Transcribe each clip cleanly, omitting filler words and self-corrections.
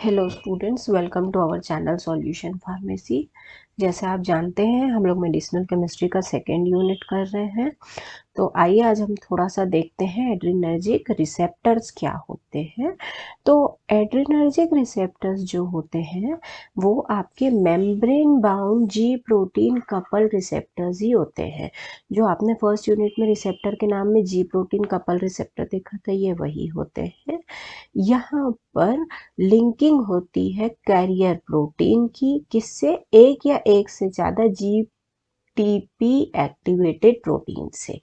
Hello students, welcome to our channel solution pharmacy. जैसे आप जानते हैं हम लोग मेडिसिनल केमिस्ट्री का सेकेंड यूनिट कर रहे हैं। तो आइए आज हम थोड़ा सा देखते हैं एड्रिनर्जिक रिसेप्टर्स क्या होते हैं। तो एड्रिनर्जिक रिसेप्टर्स जो होते हैं वो आपके membrane bound G protein couple receptors ही होते हैं। जो आपने फर्स्ट यूनिट में रिसेप्टर के नाम में जी प्रोटीन कपल रिसेप्टर देखा था, ये वही होते हैं। यहाँ पर लिंकिंग होती है कैरियर प्रोटीन की, किससे? एक या एक से ज़्यादा जीटीपी एक्टिवेटेड प्रोटीन से।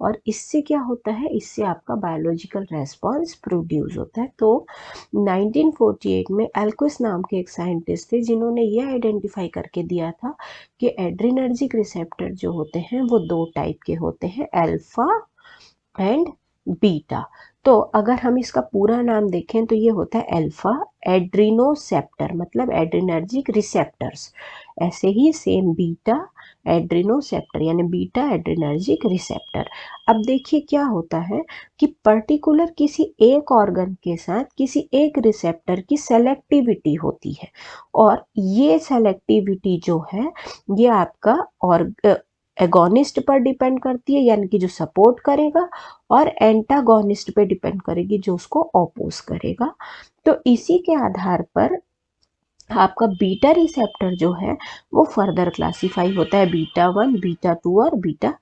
और इससे क्या होता है? इससे आपका बायोलॉजिकल रेस्पॉन्स प्रोड्यूस होता है। तो 1948 में एल्क्विस नाम के एक साइंटिस्ट थे जिन्होंने ये आइडेंटिफाई करके दिया था कि एड्रिनर्जिक रिसेप्टर जो होते हैं वो दो टाइप के होते हैं, अल्फा एंड बीटा। तो अगर हम इसका पूरा नाम देखें तो ये होता है अल्फा एड्रिनोसेप्टर, मतलब एड्रिनर्जिक रिसेप्टर्स। ऐसे ही सेम बीटा एड्रिनोसेप्टर, यानी बीटा एड्रिनर्जिक रिसेप्टर। अब देखिए क्या होता है कि पर्टिकुलर किसी एक ऑर्गन के साथ किसी एक रिसेप्टर की सेलेक्टिविटी होती है, और ये सेलेक्टिविटी जो है ये आपका और एगोनिस्ट पर डिपेंड करती है, यानी कि जो सपोर्ट करेगा, और एंटागोनिस्ट पे डिपेंड करेगी, जो उसको ऑपोज करेगा। तो इसी के आधार पर आपका बीटा रिसेप्टर जो है वो फर्दर क्लासिफाई होता है बीटा 1, बीटा 2 और बीटा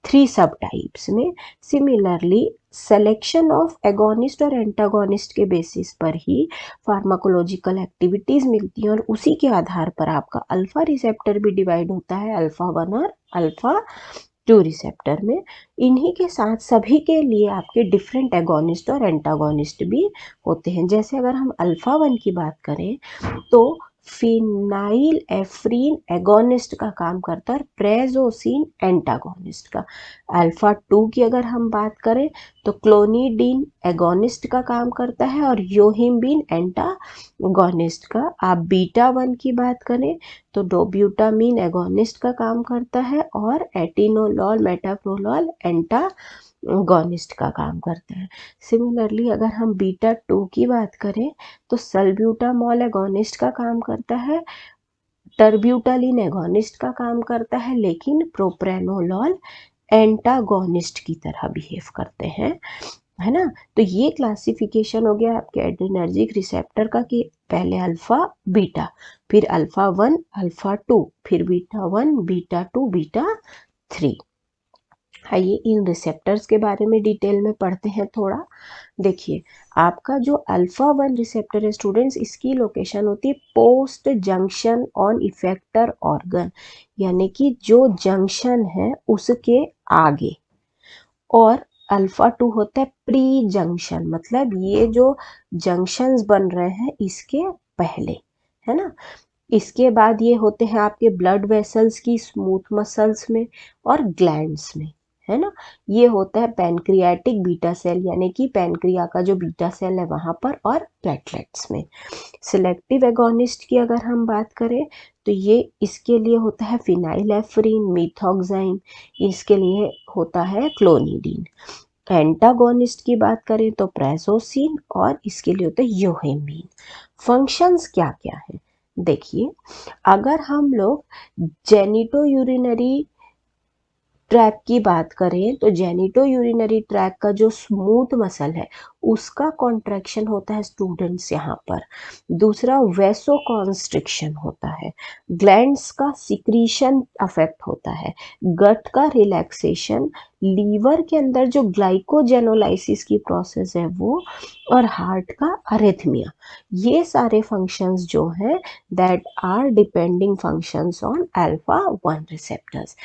3 सब टाइप्स में। सिमिलरली सिलेक्शन ऑफ एगोनिस्ट और एंटागोनिस्ट के बेसिस पर ही फार्माकोलॉजिकल एक्टिविटीज मिलती हैं, और उसी के आधार पर आपका अल्फा रिसेप्टर भी डिवाइड होता है अल्फा 1 और अल्फा 2 रिसेप्टर में। इन्हीं के साथ सभी के लिए आपके डिफरेंट एगोनिस्ट और एंटागोनिस्ट भी होते हैं। जैसे अगर हम अल्फा 1 की बात करें तो फिनाइल एफ्रीन एगोनिस्ट का काम करता है और प्रेजोसिन एंटागोनिस्ट का। अल्फा 2 की अगर हम बात करें तो क्लोनिडीन एगोनिस्ट का काम करता है और योहिम्बिन एंटागोनिस्ट का। आप बीटा 1 की बात करें तो डोब्यूटामीन एगोनिस्ट का काम करता है और एटिनोलॉल मेटाप्रोलॉल एंटागोनिस्ट का काम करता है। सिमिलरली अगर हम बीटा 2 की बात करें तो सल्ब्यूटामॉल एगोनिस्ट का काम करता है, टर्ब्यूटालिन एगोनिस्ट का काम करता है, लेकिन प्रोप्रेनोलॉल एंटागोनिस्ट की तरह बिहेव करते हैं, है ना। तो ये क्लासिफिकेशन हो गया आपके एड्रिनर्जिक रिसेप्टर का कि पहले अल्फा बीटा, फिर अल्फा 1 अल्फा 2, फिर बीटा 1 बीटा 2 बीटा 3। आइए इन रिसेप्टर्स के बारे में डिटेल में पढ़ते हैं थोड़ा। देखिए आपका जो अल्फा 1 रिसेप्टर है स्टूडेंट्स, इसकी लोकेशन होती है post junction on effector organ, यानी कि जो जंक्शन है उसके आगे। और अल्फा 2 होता है प्री जंक्शन, मतलब ये जो जंक्शंस बन रहे हैं इसके पहले, है ना। इसके बाद ये होते हैं आपके ब्लड वेसल्स की स्मूथ मसल्स में और ग्लैंड्स में, है ना। ये होता है पैनक्रियाटिक बीटा सेल, यानी कि पैनक्रिया का जो बीटा सेल है वहां पर, और प्लेटलेट्स में। सिलेक्टिव एगोनिस्ट की अगर हम बात करें तो ये इसके लिए होता है फिनाइलेफ्रिन मिथॉक्साइन, इसके लिए होता है क्लोनिडीन। एंटागोनिस्ट की बात करें तो प्रेजोसिन, और इसके लिए होता है योहेमिन। फंक्शंस क्या क्या है देखिए, अगर हम लोग जेनिटो यूरिनरी ट्रैक की बात करें तो जेनिटो यूरिनरी ट्रैक का जो स्मूथ मसल है उसका कॉन्ट्रैक्शन होता है स्टूडेंट्स यहाँ पर। दूसरा वेसो कॉन्स्ट्रिक्शन होता है, ग्लैंड्स का सिक्रीशन अफेक्ट होता है, गट का रिलैक्सेशन, लीवर के अंदर जो ग्लाइकोजेनोलाइसिस की प्रोसेस है वो, और हार्ट का अरिथमिया। ये सारे फंक्शंस जो हैं that are depending functions on alpha 1 receptors.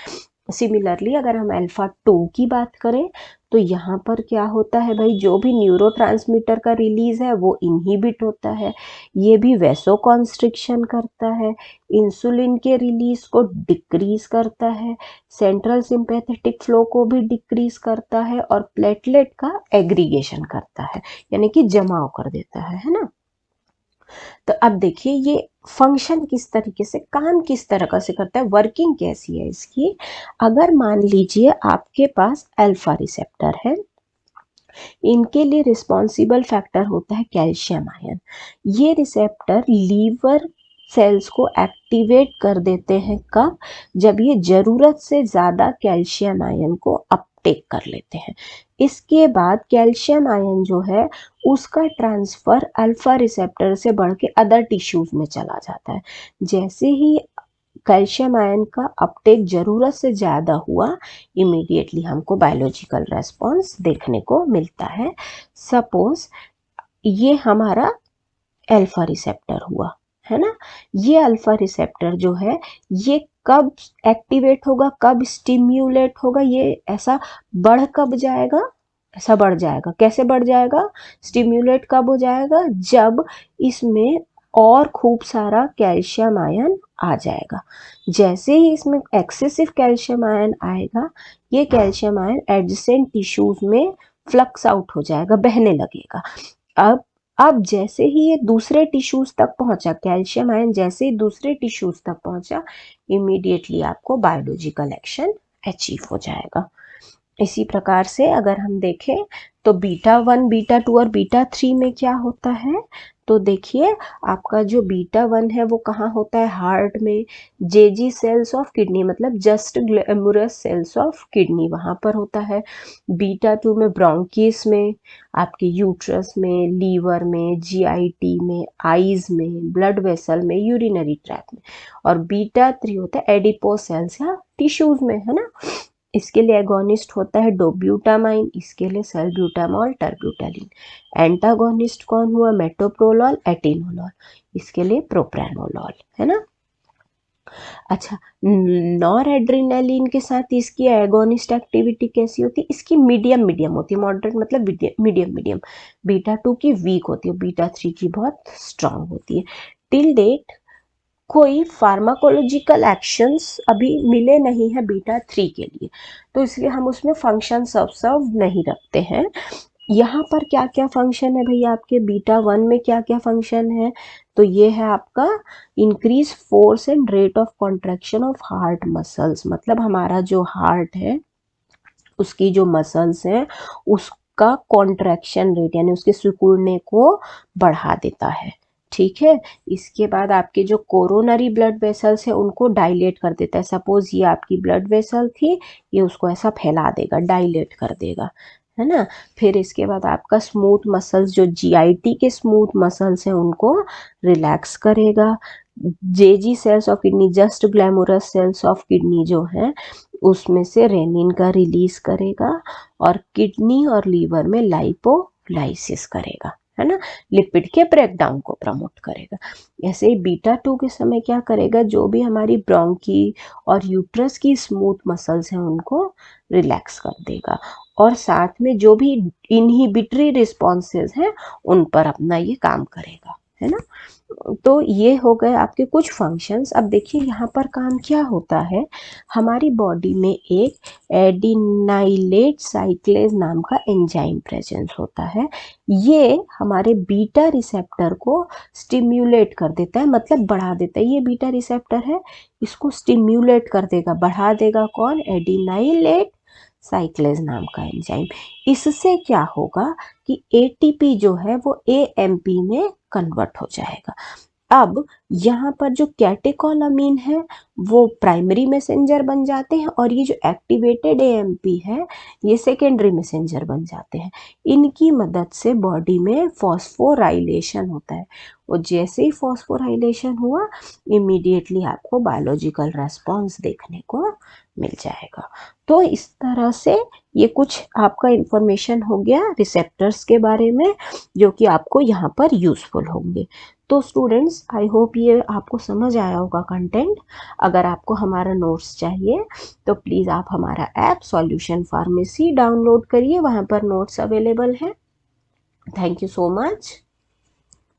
Similarly अगर हम अल्फा 2 की बात करें तो यहाँ पर क्या होता है भाई, जो भी न्यूरोट्रांसमीटर का रिलीज है वो इनहिबिट होता है, ये भी वेसो कॉन्स्ट्रिक्शन करता है, इंसुलिन के रिलीज को डिक्रीज करता है, सेंट्रल सिंपैथेटिक फ्लो को भी डिक्रीज करता है, और प्लेटलेट का एग्रीगेशन करता है, यानी कि जमाव कर देता है ना। तो अब देखिए ये फंक्शन किस तरीके से, काम किस तरह से करता है, वर्किंग कैसी है इसकी। अगर मान लीजिए आपके पास अल्फा रिसेप्टर है, इनके लिए रिस्पॉन्सिबल फैक्टर होता है कैल्शियम आयन। ये रिसेप्टर लीवर सेल्स को एक्टिवेट कर देते हैं कब? जब ये जरूरत से ज़्यादा कैल्शियम आयन को अपटेक कर लेते हैं। इसके बाद कैल्शियम आयन जो है उसका ट्रांसफ़र अल्फा रिसेप्टर से बढ़ के अदर टिश्यूज में चला जाता है। जैसे ही कैल्शियम आयन का अपटेक ज़रूरत से ज़्यादा हुआ, इमीडिएटली हमको बायोलॉजिकल रेस्पॉन्स देखने को मिलता है। सपोज ये हमारा अल्फा रिसेप्टर हुआ, है ना। ये अल्फा रिसेप्टर जो है ये कब एक्टिवेट होगा, कब स्टिम्युलेट होगा, ये ऐसा बढ़ कब जाएगा, ऐसा बढ़ जाएगा। कैसे बढ़ जाएगा? स्टिम्युलेट कब हो जाएगा? जब इसमें और खूब सारा कैल्शियम आयन आ जाएगा। जैसे ही इसमें एक्सेसिव कैल्शियम आयन आएगा, ये कैल्शियम आयन एडजेसेंट टिश्यूज में फ्लक्स आउट हो जाएगा, बहने लगेगा। अब जैसे ही ये दूसरे टिश्यूज तक पहुंचा, कैल्शियम आयन जैसे ही दूसरे टिश्यूज तक पहुंचा, इमीडिएटली आपको बायोलॉजिकल एक्शन अचीव हो जाएगा। इसी प्रकार से अगर हम देखें तो बीटा 1, बीटा 2 और बीटा 3 में क्या होता है, तो देखिए आपका जो बीटा 1 है वो कहाँ होता है? हार्ट में। जेजी सेल्स ऑफ किडनी मतलब juxtaglomerular cells of kidney वहाँ पर होता है। बीटा 2 में ब्रोंकिस में, आपके यूट्रस में, लीवर में, जीआईटी में, आईज में, ब्लड वेसल में, यूरिनरी ट्रैक्ट में। और बीटा 3 होता है एडिपोज सेल्स या टिश्यूज में, है ना। इसके लिए एगोनिस्ट होता है डोब्यूटामाइन, इसके लिए सल्ब्यूटामॉल, टर्ब्यूटालिन। एंटागोनिस्ट कौन हुआ? मेटोप्रोलॉल, एटिनोलॉल, इसके लिए प्रोप्रानोलॉल, है ना। अच्छा, नॉर एड्रेनालिन के साथ इसकी एगोनिस्ट एक्टिविटी कैसी होती है? इसकी मीडियम मीडियम होती है, मॉडरेट मतलब मीडियम मीडियम। बीटा 2 की वीक होती है, बीटा 3 की बहुत स्ट्रांग होती है। टिल डेट कोई फार्माकोलॉजिकल एक्शंस अभी मिले नहीं है बीटा 3 के लिए, तो इसलिए हम उसमें फंक्शन ऑब्जर्व नहीं रखते हैं। यहाँ पर क्या क्या फंक्शन है भैया आपके बीटा 1 में? क्या क्या फंक्शन है? तो ये है आपका increase force and rate of contraction of heart muscles, मतलब हमारा जो हार्ट है उसकी जो मसल्स हैं उसका कॉन्ट्रैक्शन रेट यानी उसके सिकुड़ने को बढ़ा देता है। ठीक है। इसके बाद आपके जो कोरोनरी ब्लड वेसल्स है उनको डायलेट कर देता है। सपोज ये आपकी ब्लड वेसल थी, ये उसको ऐसा फैला देगा, डायलेट कर देगा, है ना। फिर इसके बाद आपका स्मूथ मसल्स, जो जीआईटी के स्मूथ मसल्स हैं उनको रिलैक्स करेगा। JG cells of kidney, juxtaglomerular cells of kidney जो है उसमें से रेनिन का रिलीज करेगा और किडनी और लीवर में लाइपोलाइसिस करेगा, है ना। लिपिड के ब्रेकडाउन को प्रमोट करेगा। ऐसे ही बीटा 2 के समय क्या करेगा? जो भी हमारी ब्रोंकी और यूट्रस की स्मूथ मसल्स हैं उनको रिलैक्स कर देगा और साथ में जो भी इनहिबिटरी रिस्पॉन्सेज हैं उन पर अपना ये काम करेगा, है ना। तो ये हो गए आपके कुछ फंक्शंस। अब देखिए यहाँ पर काम क्या होता है, हमारी बॉडी में एक एडिनाइलेट साइक्लेज नाम का एंजाइम प्रेजेंस होता है। ये हमारे बीटा रिसेप्टर को स्टिम्युलेट कर देता है, मतलब बढ़ा देता है। ये बीटा रिसेप्टर है, इसको स्टिम्युलेट कर देगा, बढ़ा देगा। कौन? एडिनाइलेट साइक्लेज नाम का एंजाइम। इससे क्या होगा कि एटीपी जो है वो एएमपी में कन्वर्ट हो जाएगा। अब यहाँ पर जो कैटेकोलामीन है वो प्राइमरी मैसेंजर बन जाते हैं और ये जो एक्टिवेटेड एएमपी है ये सेकेंडरी मैसेंजर बन जाते हैं। इनकी मदद से बॉडी में फॉस्फोराइलेशन होता है और जैसे ही फॉस्फोराइलेशन हुआ इमीडिएटली आपको बायोलॉजिकल रेस्पॉन्स देखने को मिल जाएगा। तो इस तरह से ये कुछ आपका इंफॉर्मेशन हो गया रिसेप्टर्स के बारे में जो कि आपको यहाँ पर यूजफुल होंगे। तो स्टूडेंट्स आई होप ये आपको समझ आया होगा कंटेंट। अगर आपको हमारा नोट्स चाहिए तो प्लीज़ आप हमारा ऐप सॉल्यूशन फार्मेसी डाउनलोड करिए, वहाँ पर नोट्स अवेलेबल हैं। Thank you so much.